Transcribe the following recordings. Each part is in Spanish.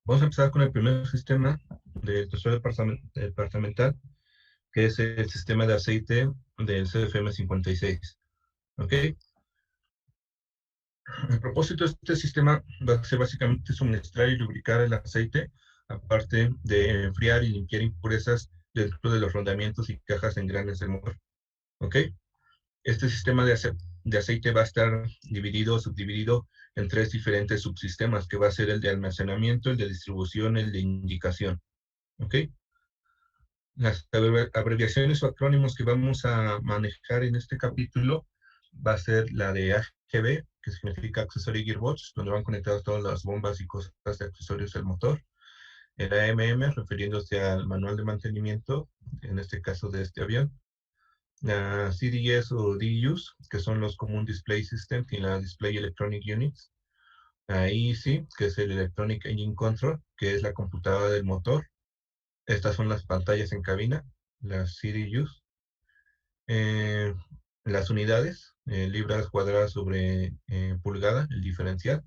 Vamos a empezar con el primer sistema del tercer departamental, que es el sistema de aceite del CFM 56. ¿Ok? El propósito de este sistema va a ser básicamente suministrar y lubricar el aceite, aparte de enfriar y limpiar impurezas dentro de los rodamientos y cajas de engranes del motor. ¿Ok? Este sistema de aceite va a estar dividido o subdividido en tres diferentes subsistemas, que va a ser el de almacenamiento, el de distribución, el de indicación. ¿Ok? Las abreviaciones o acrónimos que vamos a manejar en este capítulo va a ser la de AGB, que significa Accessory Gearbox, donde van conectadas todas las bombas y cosas de accesorios del motor. El AMM, refiriéndose al manual de mantenimiento, en este caso de este avión. La CDS o DUs, que son los Common Display Systems y la Display Electronic Units. La EEC, que es el Electronic Engine Control, que es la computadora del motor. Estas son las pantallas en cabina, las CDUs. Eh, las unidades, libras cuadradas sobre pulgada, el diferencial.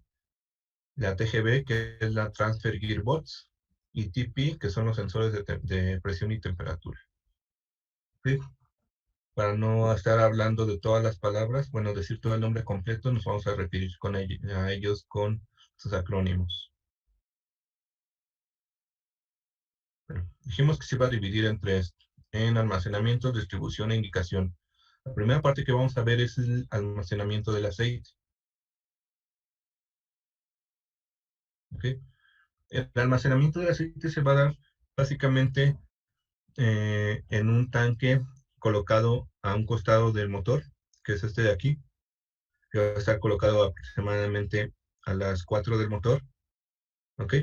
La TGB, que es la Transfer Gearbox. Y TP, que son los sensores de presión y temperatura. ¿Sí? Para no estar hablando de todas las palabras, bueno, decir todo el nombre completo, nos vamos a referir a ellos con sus acrónimos. Bueno, dijimos que se iba a dividir en tres, en almacenamiento, distribución e indicación. La primera parte que vamos a ver es el almacenamiento del aceite. ¿Okay? El almacenamiento del aceite se va a dar básicamente en un tanque colocado a un costado del motor, que es este de aquí, que va a estar colocado aproximadamente a las 4 del motor. ¿Ok?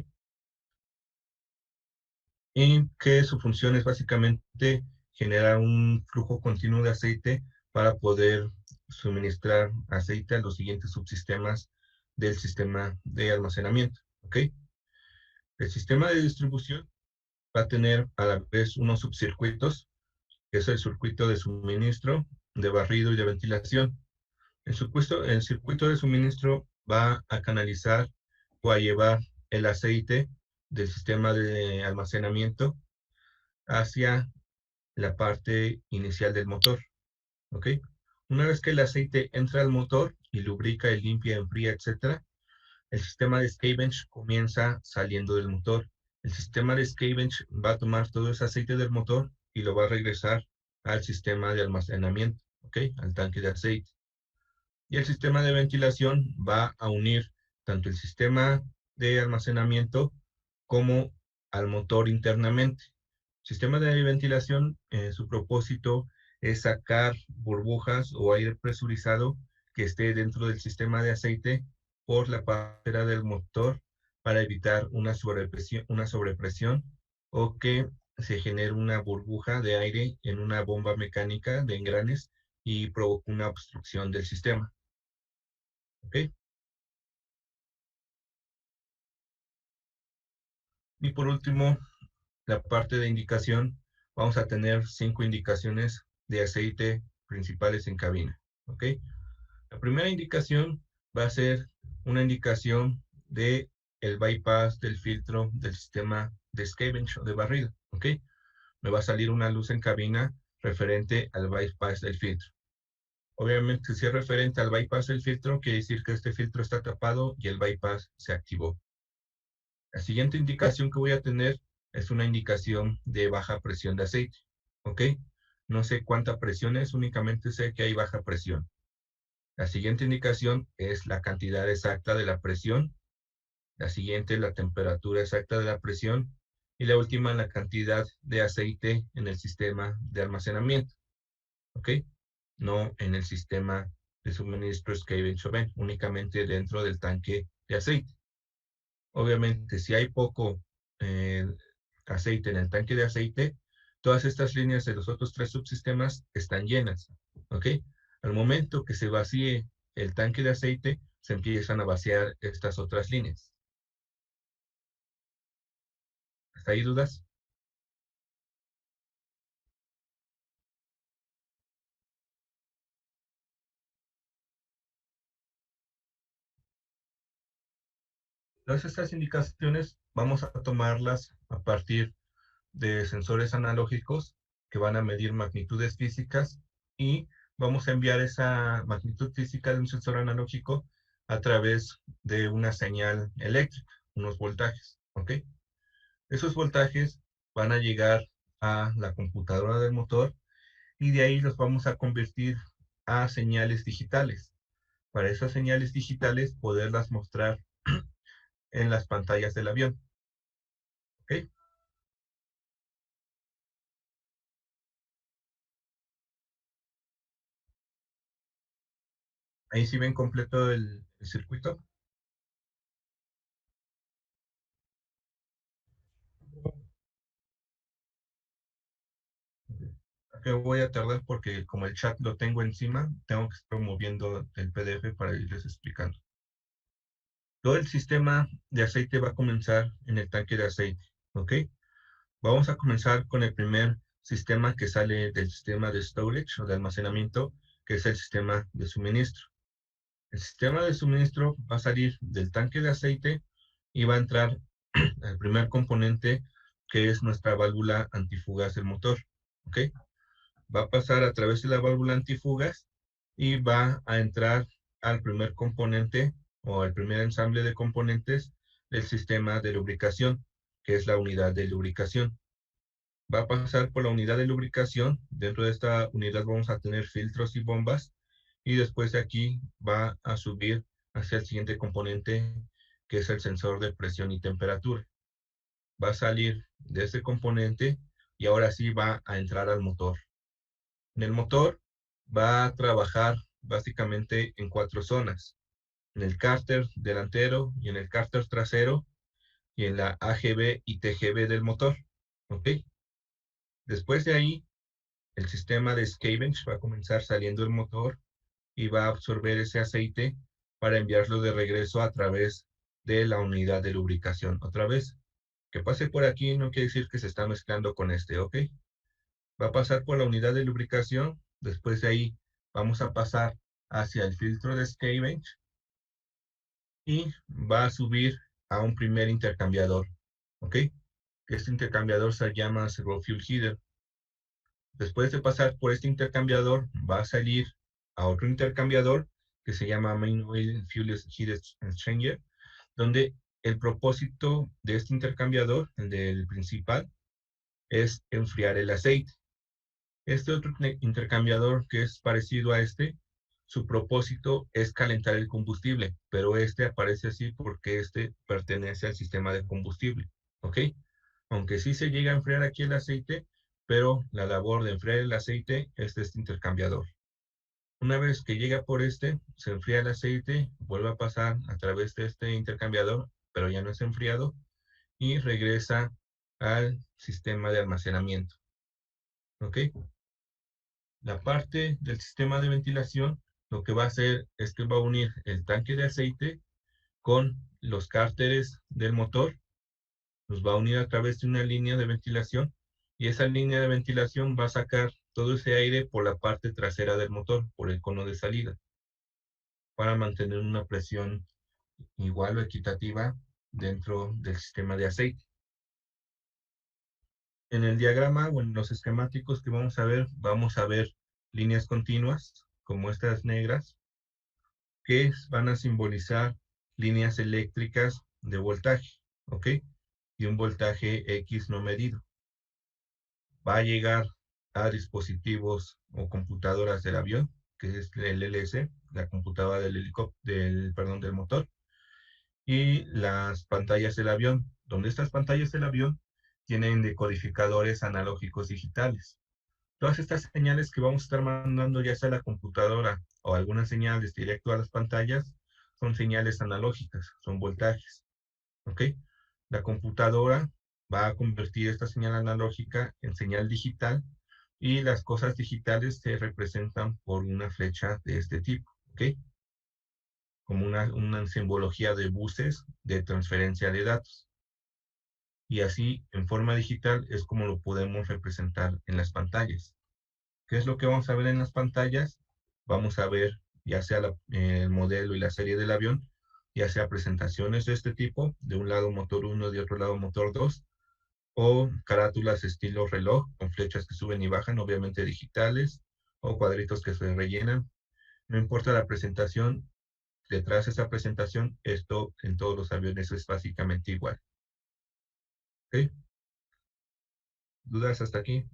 Y que su función es básicamente generar un flujo continuo de aceite para poder suministrar aceite a los siguientes subsistemas del sistema de almacenamiento. ¿Ok? El sistema de distribución va a tener a la vez unos subcircuitos, que es el circuito de suministro, de barrido y de ventilación. El circuito de suministro va a canalizar o a llevar el aceite del sistema de almacenamiento hacia la parte inicial del motor. ¿Ok? Una vez que el aceite entra al motor y lubrica, y limpia, enfría, etc., el sistema de scavenge comienza saliendo del motor. El sistema de scavenge va a tomar todo ese aceite del motor y lo va a regresar al sistema de almacenamiento, ¿ok? Al tanque de aceite. Y el sistema de ventilación va a unir tanto el sistema de almacenamiento como al motor internamente. Sistema de ventilación, su propósito es sacar burbujas o aire presurizado que esté dentro del sistema de aceite por la pasajera del motor para evitar una sobrepresión o que se genere una burbuja de aire en una bomba mecánica de engranes y provoque una obstrucción del sistema. ¿Ok? Y por último, la parte de indicación, vamos a tener 5 indicaciones de aceite principales en cabina. ¿Ok? La primera indicación va a ser una indicación de el bypass del filtro del sistema de scavenge o de barrido. ¿Ok? Me va a salir una luz en cabina referente al bypass del filtro. Obviamente, si es referente al bypass del filtro, quiere decir que este filtro está tapado y el bypass se activó. La siguiente indicación que voy a tener es una indicación de baja presión de aceite. ¿Ok? No sé cuánta presión es, únicamente sé que hay baja presión. La siguiente indicación es la cantidad exacta de la presión. La siguiente, la temperatura exacta de la presión. Y la última, la cantidad de aceite en el sistema de almacenamiento. ¿Ok? No en el sistema de suministro scavenge o vent, únicamente dentro del tanque de aceite. Obviamente, si hay poco eh, aceite en el tanque de aceite, todas estas líneas de los otros tres subsistemas están llenas. ¿Ok? Al momento que se vacíe el tanque de aceite, se empiezan a vaciar estas otras líneas. ¿Hasta ahí dudas? Todas estas indicaciones vamos a tomarlas a partir de sensores analógicos que van a medir magnitudes físicas y vamos a enviar esa magnitud física de un sensor analógico a través de una señal eléctrica, unos voltajes, ¿ok? Esos voltajes van a llegar a la computadora del motor y de ahí los vamos a convertir a señales digitales. Para esas señales digitales poderlas mostrar en las pantallas del avión, ¿ok? Ahí sí ven completo el circuito. Que voy a tardar porque como el chat lo tengo encima, tengo que estar moviendo el PDF para irles explicando. Todo el sistema de aceite va a comenzar en el tanque de aceite, ¿ok? Vamos a comenzar con el primer sistema que sale del sistema de storage o de almacenamiento, que es el sistema de suministro. El sistema de suministro va a salir del tanque de aceite y va a entrar al primer componente, que es nuestra válvula antifugaz del motor, ¿ok? Va a pasar a través de la válvula antifugas y va a entrar al primer componente o al primer ensamble de componentes del sistema de lubricación, que es la unidad de lubricación. Va a pasar por la unidad de lubricación. Dentro de esta unidad vamos a tener filtros y bombas y después de aquí va a subir hacia el siguiente componente, que es el sensor de presión y temperatura. Va a salir de este componente y ahora sí va a entrar al motor. En el motor va a trabajar básicamente en 4 zonas: en el cárter delantero y en el cárter trasero y en la AGB y TGB del motor, ¿ok? Después de ahí, el sistema de scavenge va a comenzar saliendo del motor y va a absorber ese aceite para enviarlo de regreso a través de la unidad de lubricación. Otra vez, que pase por aquí no quiere decir que se está mezclando con este, ¿ok? Va a pasar por la unidad de lubricación, después de ahí vamos a pasar hacia el filtro de scavenge y va a subir a un primer intercambiador, ¿ok? Este intercambiador se llama Servo Fuel Heater. Después de pasar por este intercambiador, va a salir a otro intercambiador que se llama Main Oil Fuel Heat Exchanger, donde el propósito de este intercambiador, el del principal, es enfriar el aceite. Este otro intercambiador que es parecido a este, su propósito es calentar el combustible, pero este aparece así porque este pertenece al sistema de combustible, ¿ok? Aunque sí se llega a enfriar aquí el aceite, pero la labor de enfriar el aceite es de este intercambiador. Una vez que llega por este, se enfría el aceite, vuelve a pasar a través de este intercambiador, pero ya no es enfriado, y regresa al sistema de almacenamiento, ¿ok? La parte del sistema de ventilación, lo que va a hacer es que va a unir el tanque de aceite con los cárteres del motor, los va a unir a través de una línea de ventilación y esa línea de ventilación va a sacar todo ese aire por la parte trasera del motor, por el cono de salida, para mantener una presión igual o equitativa dentro del sistema de aceite. En el diagrama o en los esquemáticos que vamos a ver líneas continuas, como estas negras, que van a simbolizar líneas eléctricas de voltaje, ¿ok? Y un voltaje X no medido. Va a llegar a dispositivos o computadoras del avión, que es el LS, la computadora del helicóptero, perdón, del motor, y las pantallas del avión, donde estas pantallas del avión tienen decodificadores analógicos digitales. Todas estas señales que vamos a estar mandando ya sea a la computadora o algunas señales directo a las pantallas son señales analógicas, son voltajes, ¿ok? La computadora va a convertir esta señal analógica en señal digital y las cosas digitales se representan por una flecha de este tipo, ¿ok? Como una simbología de buses de transferencia de datos. Y así, en forma digital, es como lo podemos representar en las pantallas. ¿Qué es lo que vamos a ver en las pantallas? Vamos a ver ya sea el modelo y la serie del avión, ya sea presentaciones de este tipo, de un lado motor 1, de otro lado motor 2, o carátulas estilo reloj, con flechas que suben y bajan, obviamente digitales, o cuadritos que se rellenan. No importa la presentación, detrás de esa presentación, esto en todos los aviones es básicamente igual. ¿Ok? ¿Dudas hasta aquí?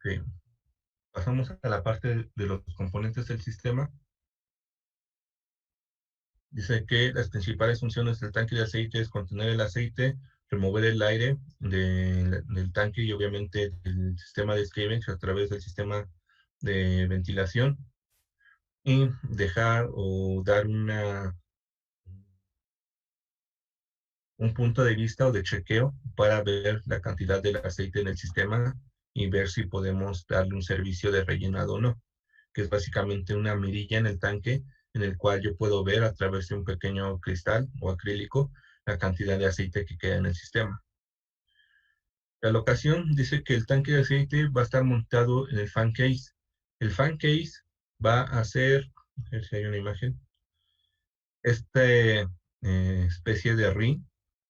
Ok. Pasamos a la parte de los componentes del sistema. Dice que las principales funciones del tanque de aceite es contener el aceite, remover el aire del tanque y obviamente el sistema de scavenge a través del sistema de ventilación y dejar o dar un punto de vista o de chequeo para ver la cantidad del aceite en el sistema y ver si podemos darle un servicio de rellenado o no, que es básicamente una mirilla en el tanque en el cual yo puedo ver a través de un pequeño cristal o acrílico la cantidad de aceite que queda en el sistema. La locación dice que el tanque de aceite va a estar montado en el fan case. El fan case va a ser, a ver si hay una imagen, este especie de ring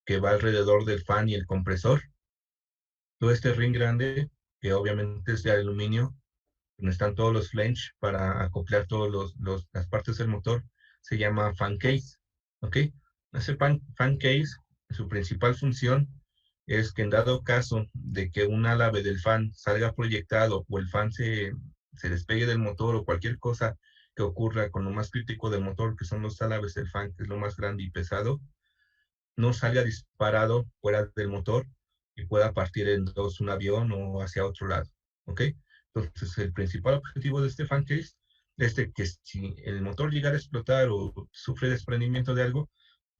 que va alrededor del fan y el compresor. Todo este ring grande, que obviamente es de aluminio, donde están todos los flange para acoplar todas las partes del motor, se llama fan case. ¿Ok? Ese fan case, su principal función es que en dado caso de que un álave del fan salga proyectado o el fan se despegue del motor o cualquier cosa que ocurra con lo más crítico del motor, que son los álabes del fan, que es lo más grande y pesado, no salga disparado fuera del motor y pueda partir en dos un avión o hacia otro lado. ¿Ok? Entonces, el principal objetivo de este fan case es de que si el motor llegara a explotar o sufre desprendimiento de algo,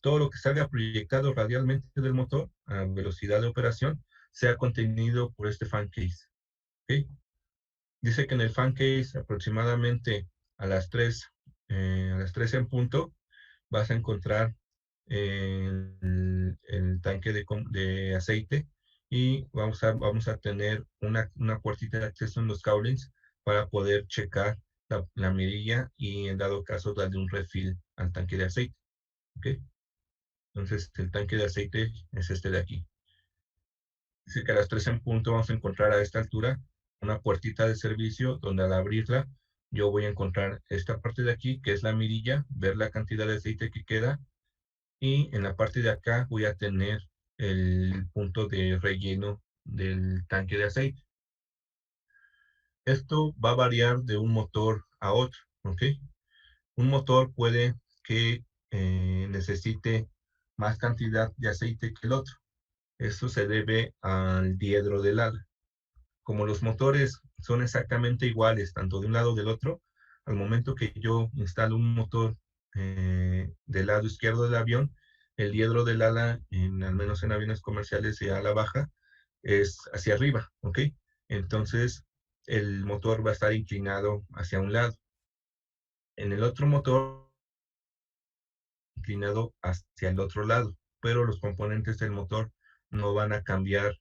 todo lo que salga proyectado radialmente del motor a velocidad de operación sea contenido por este fan case. ¿Ok? Dice que en el fan case aproximadamente a las 3, a las 3 en punto, vas a encontrar el tanque de aceite y vamos a tener una puertita de acceso en los cowlings para poder checar la mirilla y en dado caso darle un refill al tanque de aceite. ¿Ok? Entonces el tanque de aceite es este de aquí. Dice que a las 3 en punto vamos a encontrar a esta altura una puertita de servicio donde al abrirla yo voy a encontrar esta parte de aquí que es la mirilla, ver la cantidad de aceite que queda y en la parte de acá voy a tener el punto de relleno del tanque de aceite. Esto va a variar de un motor a otro, ¿ok? Un motor puede que necesite más cantidad de aceite que el otro. Esto se debe al diedro del ala. Como los motores son exactamente iguales, tanto de un lado del otro, al momento que yo instalo un motor del lado izquierdo del avión, el diedro del ala, al menos en aviones comerciales de ala baja, es hacia arriba, ¿ok? Entonces, el motor va a estar inclinado hacia un lado. En el otro motor, inclinado hacia el otro lado, pero los componentes del motor no van a cambiar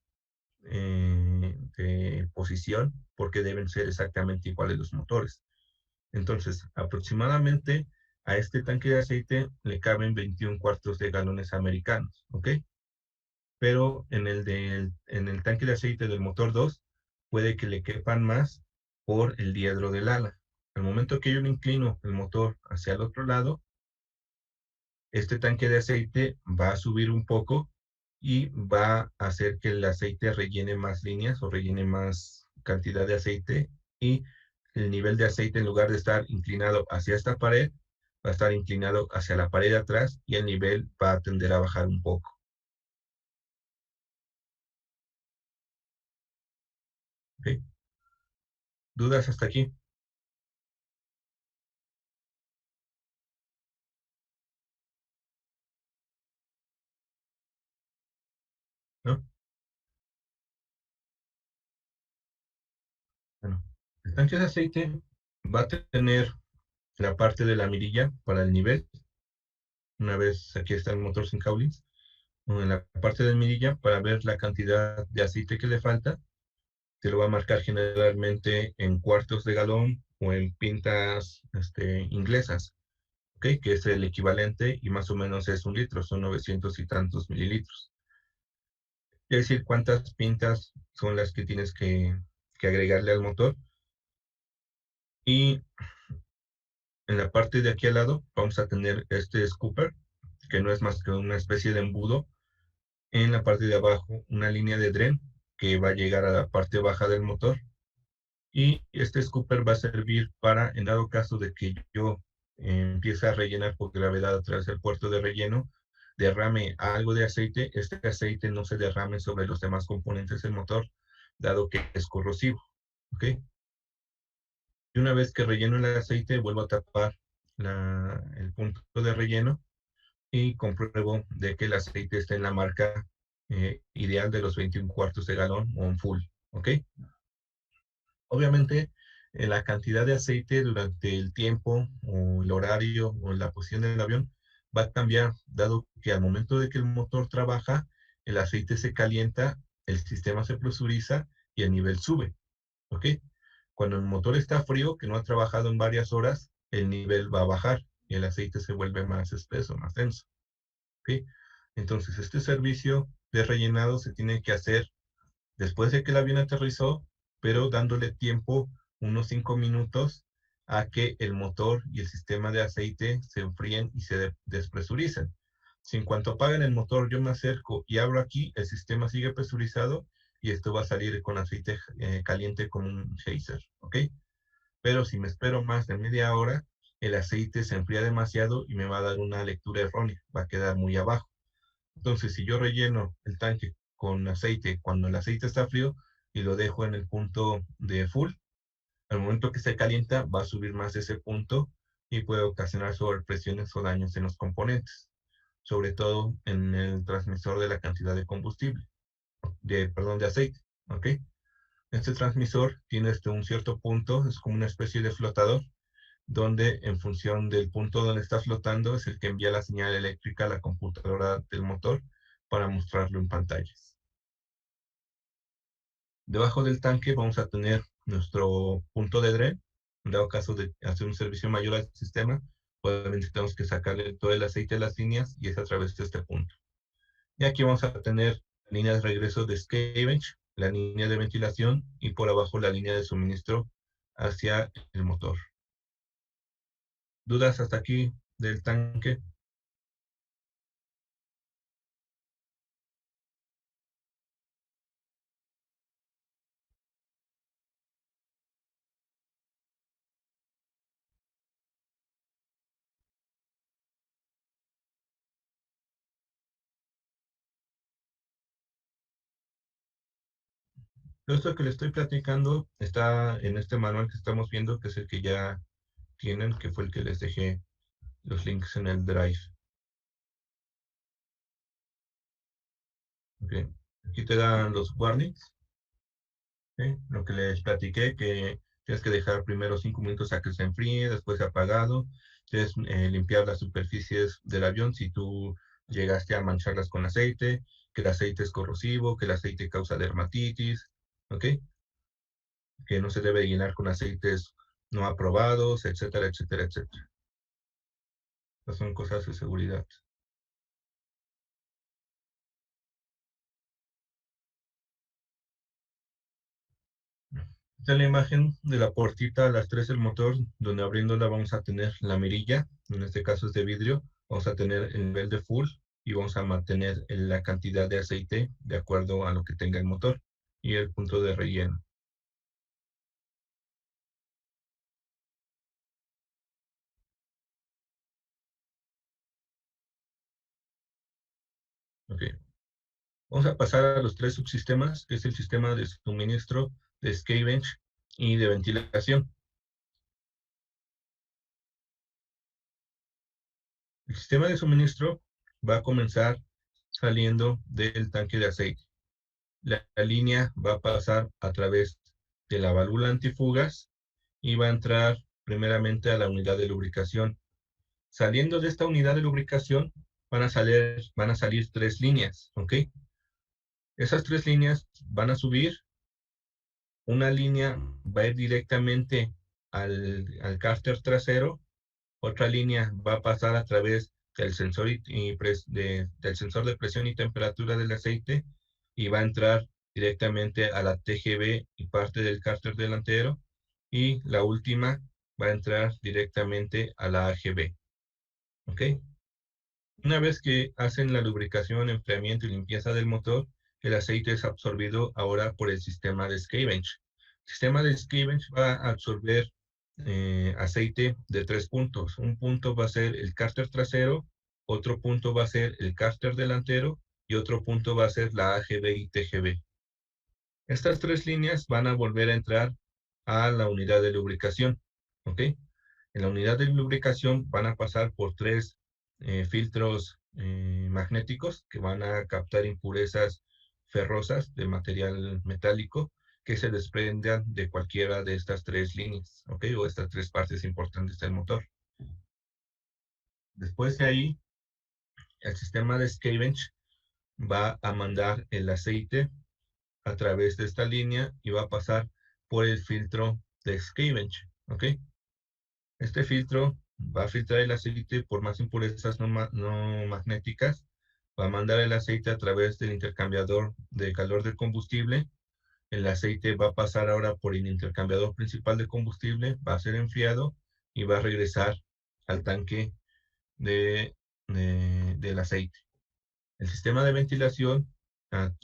de posición porque deben ser exactamente iguales los motores. Entonces, aproximadamente a este tanque de aceite le caben 21 cuartos de galones americanos, ¿ok? Pero en el tanque de aceite del motor 2 puede que le quepan más por el diedro del ala. Al momento que yo le inclino el motor hacia el otro lado, este tanque de aceite va a subir un poco y va a hacer que el aceite rellene más líneas o rellene más cantidad de aceite y el nivel de aceite en lugar de estar inclinado hacia esta pared, va a estar inclinado hacia la pared de atrás y el nivel va a tender a bajar un poco. ¿Ok? ¿Dudas hasta aquí? ¿No? El tanque de aceite va a tener la parte de la mirilla para el nivel. Una vez aquí está el motor sin cowlings, en la parte de mirilla para ver la cantidad de aceite que le falta. Te lo va a marcar generalmente en cuartos de galón o en pintas inglesas, ¿ok? Que es el equivalente y más o menos es 1 litro, son 900 y tantos mililitros. Es decir, cuántas pintas son las que tienes que agregarle al motor. Y en la parte de aquí al lado vamos a tener este scooper, que no es más que una especie de embudo. En la parte de abajo una línea de dren que va a llegar a la parte baja del motor. Y este scooper va a servir para, en dado caso de que yo empiece a rellenar por gravedad a través del puerto de relleno, derrame algo de aceite, este aceite no se derrame sobre los demás componentes del motor, dado que es corrosivo. ¿Ok? Y una vez que relleno el aceite, vuelvo a tapar el punto de relleno y compruebo de que el aceite está en la marca ideal de los 21 cuartos de galón o en full. ¿Ok? Obviamente, la cantidad de aceite durante el tiempo o el horario o la posición del avión va a cambiar, dado que al momento de que el motor trabaja, el aceite se calienta, el sistema se presuriza y el nivel sube. ¿Ok? Cuando el motor está frío, que no ha trabajado en varias horas, el nivel va a bajar y el aceite se vuelve más espeso, más denso. ¿Ok? Entonces, este servicio de rellenado se tiene que hacer después de que el avión aterrizó, pero dándole tiempo, unos 5 minutos, a que el motor y el sistema de aceite se enfríen y se despresuricen. Si en cuanto apagan el motor yo me acerco y abro aquí, el sistema sigue presurizado y esto va a salir con aceite caliente como un geyser, ¿ok? Pero si me espero más de media hora, el aceite se enfría demasiado y me va a dar una lectura errónea, va a quedar muy abajo. Entonces, si yo relleno el tanque con aceite cuando el aceite está frío y lo dejo en el punto de full, al momento que se calienta va a subir más ese punto y puede ocasionar sobrepresiones o daños en los componentes, sobre todo en el transmisor de la cantidad de combustible, perdón, de aceite, ¿ok? Este transmisor tiene un cierto punto, es como una especie de flotador, donde en función del punto donde está flotando es el que envía la señal eléctrica a la computadora del motor para mostrarlo en pantallas. Debajo del tanque vamos a tener nuestro punto de dren. En dado caso de hacer un servicio mayor al sistema, obviamente tenemos que sacarle todo el aceite de las líneas y es a través de este punto. Y aquí vamos a tener líneas de regreso de scavenge, la línea de ventilación y por abajo la línea de suministro hacia el motor. ¿Dudas hasta aquí del tanque? Todo esto que le estoy platicando está en este manual que estamos viendo, que es el que ya tienen, que fue el que les dejé los links en el drive. Okay. Aquí te dan los warnings, ¿okay? Lo que les platiqué, que tienes que dejar primero 5 minutos a que se enfríe, después apagado. Tienes limpiar las superficies del avión si tú llegaste a mancharlas con aceite, que el aceite es corrosivo, que el aceite causa dermatitis, ¿ok? Que no se debe llenar con aceites no aprobados, etcétera, etcétera, etcétera. Estas son cosas de seguridad. Esta es la imagen de la puertita a las 3 del motor, donde abriéndola vamos a tener la mirilla, en este caso es de vidrio, vamos a tener el nivel de full y vamos a mantener la cantidad de aceite de acuerdo a lo que tenga el motor y el punto de relleno. Okay. Vamos a pasar a los 3 subsistemas, que es el sistema de suministro, de scavenge y de ventilación. El sistema de suministro va a comenzar saliendo del tanque de aceite. La línea va a pasar a través de la válvula antifugas y va a entrar primeramente a la unidad de lubricación. Saliendo de esta unidad de lubricación van a salir 3 líneas, ¿ok? Esas 3 líneas van a subir. Una línea va a ir directamente al cárter trasero, otra línea va a pasar a través del sensor, del sensor de presión y temperatura del aceite y va a entrar directamente a la TGV y parte del cárter delantero, y la última va a entrar directamente a la AGV. ¿Ok? Una vez que hacen la lubricación, enfriamiento y limpieza del motor, el aceite es absorbido ahora por el sistema de scavenge. El sistema de scavenge va a absorber aceite de 3 puntos. Un punto va a ser el cárter trasero, otro punto va a ser el cárter delantero y otro punto va a ser la AGB y TGB. Estas 3 líneas van a volver a entrar a la unidad de lubricación. ¿Ok? En la unidad de lubricación van a pasar por 3 filtros magnéticos que van a captar impurezas ferrosas de material metálico que se desprendan de cualquiera de estas 3 líneas, ¿ok? O estas 3 partes importantes del motor. Después de ahí, el sistema de scavenge va a mandar el aceite a través de esta línea y va a pasar por el filtro de scavenge, ¿ok? Este filtro va a filtrar el aceite por más impurezas no magnéticas, va a mandar el aceite a través del intercambiador de calor del combustible. El aceite va a pasar ahora por el intercambiador principal de combustible, va a ser enfriado y va a regresar al tanque del aceite. El sistema de ventilación,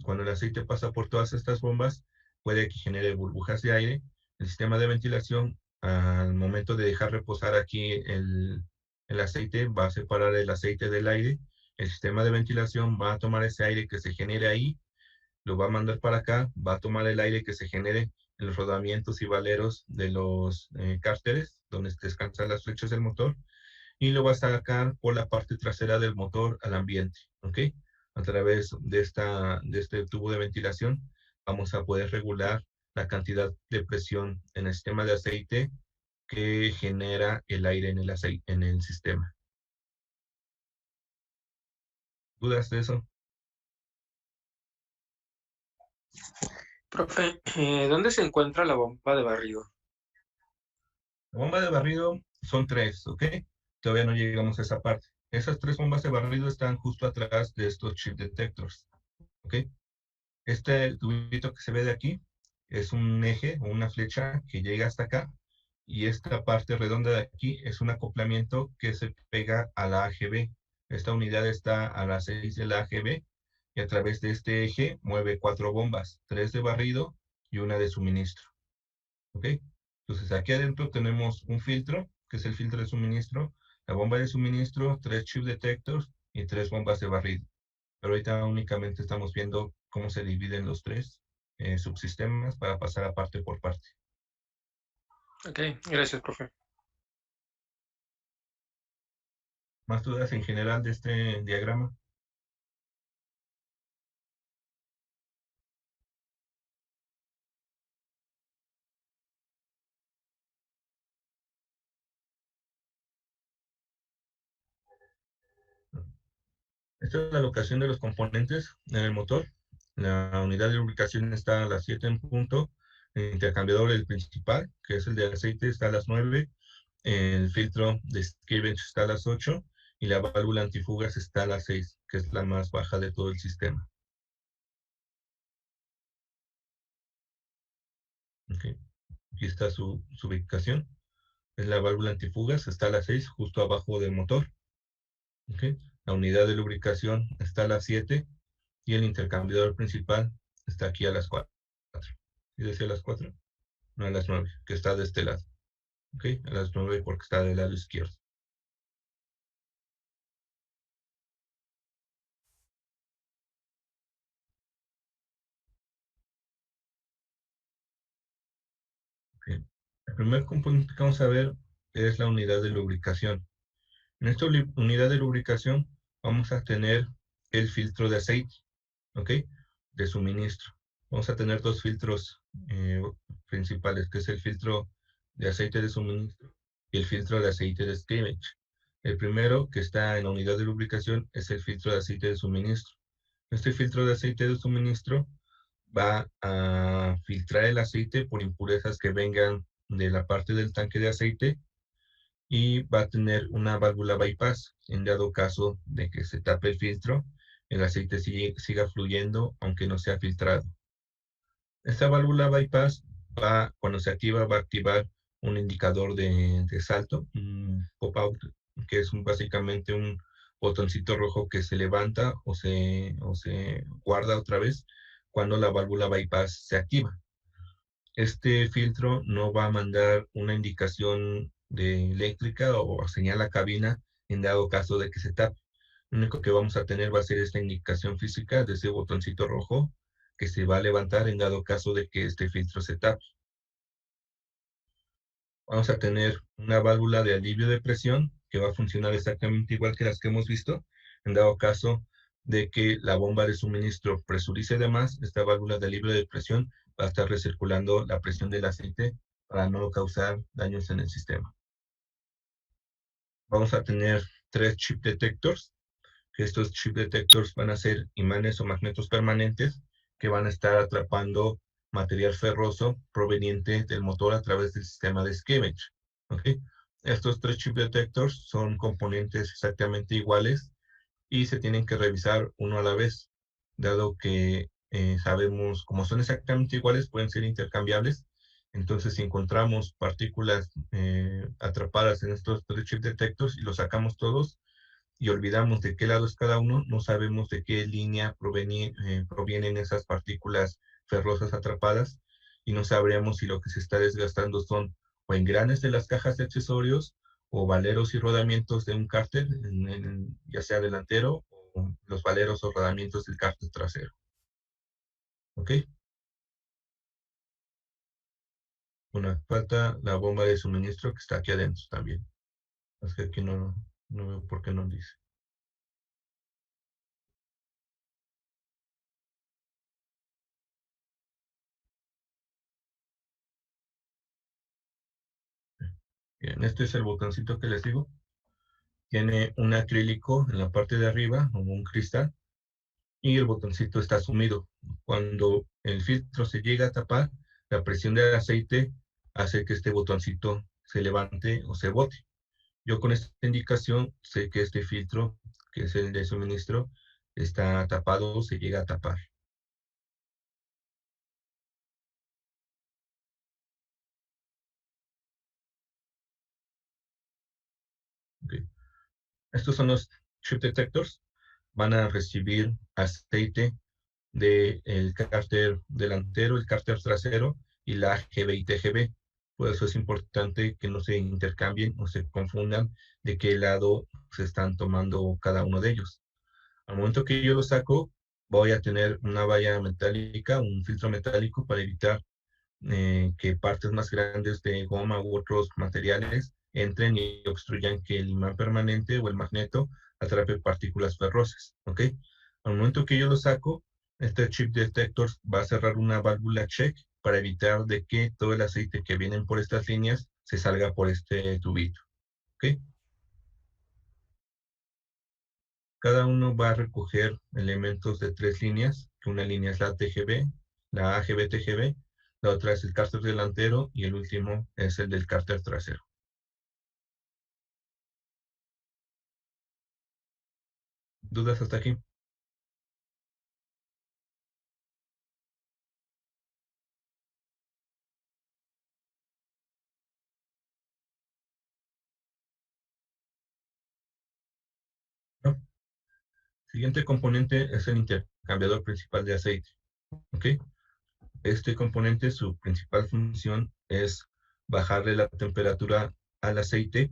cuando el aceite pasa por todas estas bombas, puede que genere burbujas de aire. El sistema de ventilación, al momento de dejar reposar aquí el aceite, va a separar el aceite del aire. El sistema de ventilación va a tomar ese aire que se genere ahí, lo va a mandar para acá, va a tomar el aire que se genere en los rodamientos y valeros de los cárteres, donde descansan las flechas del motor, y lo va a sacar por la parte trasera del motor al ambiente, ¿ok? A través de este tubo de ventilación vamos a poder regular la cantidad de presión en el sistema de aceite que genera el aire en el aceite, en el sistema. ¿Dudas de eso? Profe, ¿dónde se encuentra la bomba de barrido? La bomba de barrido son 3, ¿ok? Todavía no llegamos a esa parte. Esas 3 bombas de barrido están justo atrás de estos chip detectors, ¿ok? Este tubito que se ve de aquí es un eje o una flecha que llega hasta acá, y esta parte redonda de aquí es un acoplamiento que se pega a la AGB. Esta unidad está a las 6 de la AGB y a través de este eje mueve 4 bombas, 3 de barrido y una de suministro. ¿Ok? Entonces aquí adentro tenemos un filtro, que es el filtro de suministro, la bomba de suministro, 3 chip detectors y 3 bombas de barrido. Pero ahorita únicamente estamos viendo cómo se dividen los 3 subsistemas para pasar a parte por parte. Ok, gracias, profe. ¿Más dudas en general de este diagrama? Esta es la locación de los componentes en el motor. La unidad de lubricación está a las 7 en punto. El intercambiador, el principal, que es el de aceite, está a las 9. El filtro de scavenge está a las 8. Y la válvula antifugas está a las 6, que es la más baja de todo el sistema. Okay. Aquí está su ubicación. Es la válvula antifugas, está a las 6, justo abajo del motor. Okay. La unidad de lubricación está a las 7 y el intercambiador principal está aquí a las 4. ¿Sí decía a las 4? No, a las 9, que está de este lado. ¿Ok? A las 9 porque está del lado izquierdo. Okay. El primer componente que vamos a ver es la unidad de lubricación. En esta unidad de lubricación vamos a tener el filtro de aceite, ¿ok? De suministro. Vamos a tener 2 filtros principales, que es el filtro de aceite de suministro y el filtro de aceite de escabage. El primero que está en la unidad de lubricación es el filtro de aceite de suministro. Este filtro de aceite de suministro va a filtrar el aceite por impurezas que vengan de la parte del tanque de aceite y va a tener una válvula bypass en dado caso de que se tape el filtro, el aceite siga fluyendo aunque no sea filtrado. Esta válvula bypass cuando se activa, va a activar un indicador de salto, un pop-out, que es básicamente un botoncito rojo que se levanta o se guarda otra vez cuando la válvula bypass se activa. Este filtro no va a mandar una indicación de eléctrica o señal a cabina en dado caso de que se tape. Lo único que vamos a tener va a ser esta indicación física de ese botoncito rojo que se va a levantar en dado caso de que este filtro se tape. Vamos a tener una válvula de alivio de presión que va a funcionar exactamente igual que las que hemos visto. En dado caso de que la bomba de suministro presurice de más, esta válvula de alivio de presión va a estar recirculando la presión del aceite para no causar daños en el sistema. Vamos a tener 3 chip detectors, que estos chip detectors van a ser imanes o magnetos permanentes que van a estar atrapando material ferroso proveniente del motor a través del sistema de scavenge. ¿Okay? Estos 3 chip detectors son componentes exactamente iguales y se tienen que revisar uno a la vez, dado que sabemos, como son exactamente iguales, pueden ser intercambiables. Entonces, si encontramos partículas atrapadas en estos 3 chip detectors y los sacamos todos, y olvidamos de qué lado es cada uno, no sabemos de qué línea provienen esas partículas ferrosas atrapadas y no sabríamos si lo que se está desgastando son o engranes de las cajas de accesorios o valeros y rodamientos de un cárter, ya sea delantero o los valeros o rodamientos del cárter trasero. ¿Ok? Bueno, falta la bomba de suministro que está aquí adentro también. Es que aquí no veo por qué no dice. Bien, este es el botoncito que les digo. Tiene un acrílico en la parte de arriba, como un cristal, y el botoncito está sumido. Cuando el filtro se llega a tapar, la presión del aceite hace que este botoncito se levante o se bote. Yo con esta indicación sé que este filtro, que es el de suministro, está tapado o se llega a tapar. Okay. Estos son los chip detectors. Van a recibir aceite del cárter delantero, el cárter trasero y la GB y TGB. Por eso es importante que no se intercambien o se confundan de qué lado se están tomando cada uno de ellos. Al momento que yo lo saco, voy a tener una valla metálica, un filtro metálico para evitar que partes más grandes de goma u otros materiales entren y obstruyan que el imán permanente o el magneto atrape partículas ferrosas. ¿Ok? Al momento que yo lo saco, este chip detector va a cerrar una válvula check para evitar de que todo el aceite que viene por estas líneas se salga por este tubito. ¿Ok? Cada uno va a recoger elementos de 3 líneas, que una línea es la TGB, la AGB-TGB, la otra es el cárter delantero y el último es el del cárter trasero. ¿Dudas hasta aquí? ¿No? Siguiente componente es el intercambiador principal de aceite. ¿Ok? Este componente, su principal función es bajarle la temperatura al aceite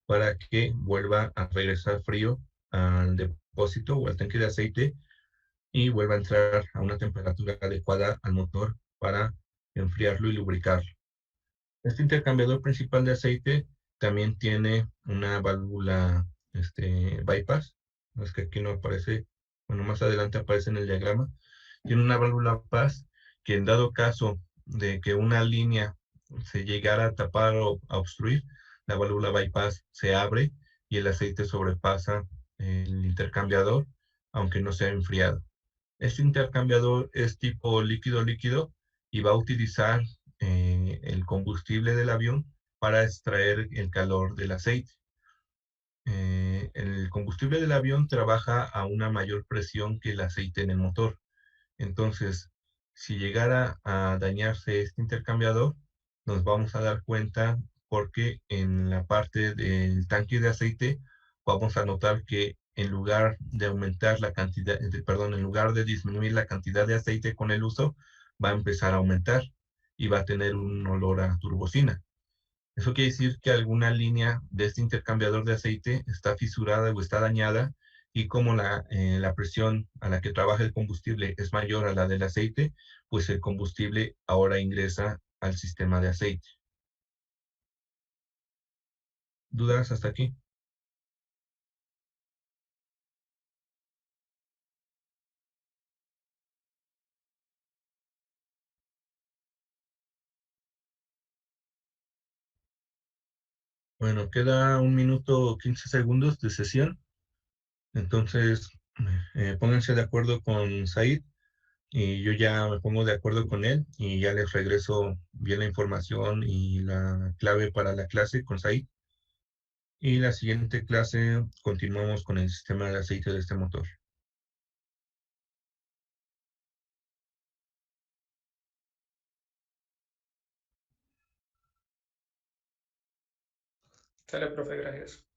para que vuelva a regresar frío al depósito o al tanque de aceite y vuelva a entrar a una temperatura adecuada al motor para enfriarlo y lubricarlo. Este intercambiador principal de aceite también tiene una válvula bypass. Es que aquí no aparece, bueno, más adelante aparece en el diagrama. Tiene una válvula bypass que en dado caso de que una línea se llegara a tapar o a obstruir, la válvula bypass se abre y el aceite sobrepasa el intercambiador, aunque no sea enfriado. Este intercambiador es tipo líquido-líquido y va a utilizar el combustible del avión para extraer el calor del aceite. El combustible del avión trabaja a una mayor presión que el aceite en el motor. Entonces, si llegara a dañarse este intercambiador, nos vamos a dar cuenta porque en la parte del tanque de aceite vamos a notar que en lugar de aumentar la cantidad, perdón, en lugar de disminuir la cantidad de aceite con el uso, va a empezar a aumentar y va a tener un olor a turbocina. Eso quiere decir que alguna línea de este intercambiador de aceite está fisurada o está dañada y como la presión a la que trabaja el combustible es mayor a la del aceite, pues el combustible ahora ingresa al sistema de aceite. ¿Dudas hasta aquí? Bueno, queda 1 minuto 15 segundos de sesión, entonces pónganse de acuerdo con Said y yo ya me pongo de acuerdo con él y ya les regreso bien la información y la clave para la clase con Said. Y la siguiente clase continuamos con el sistema de aceite de este motor. Sale, profe, gracias.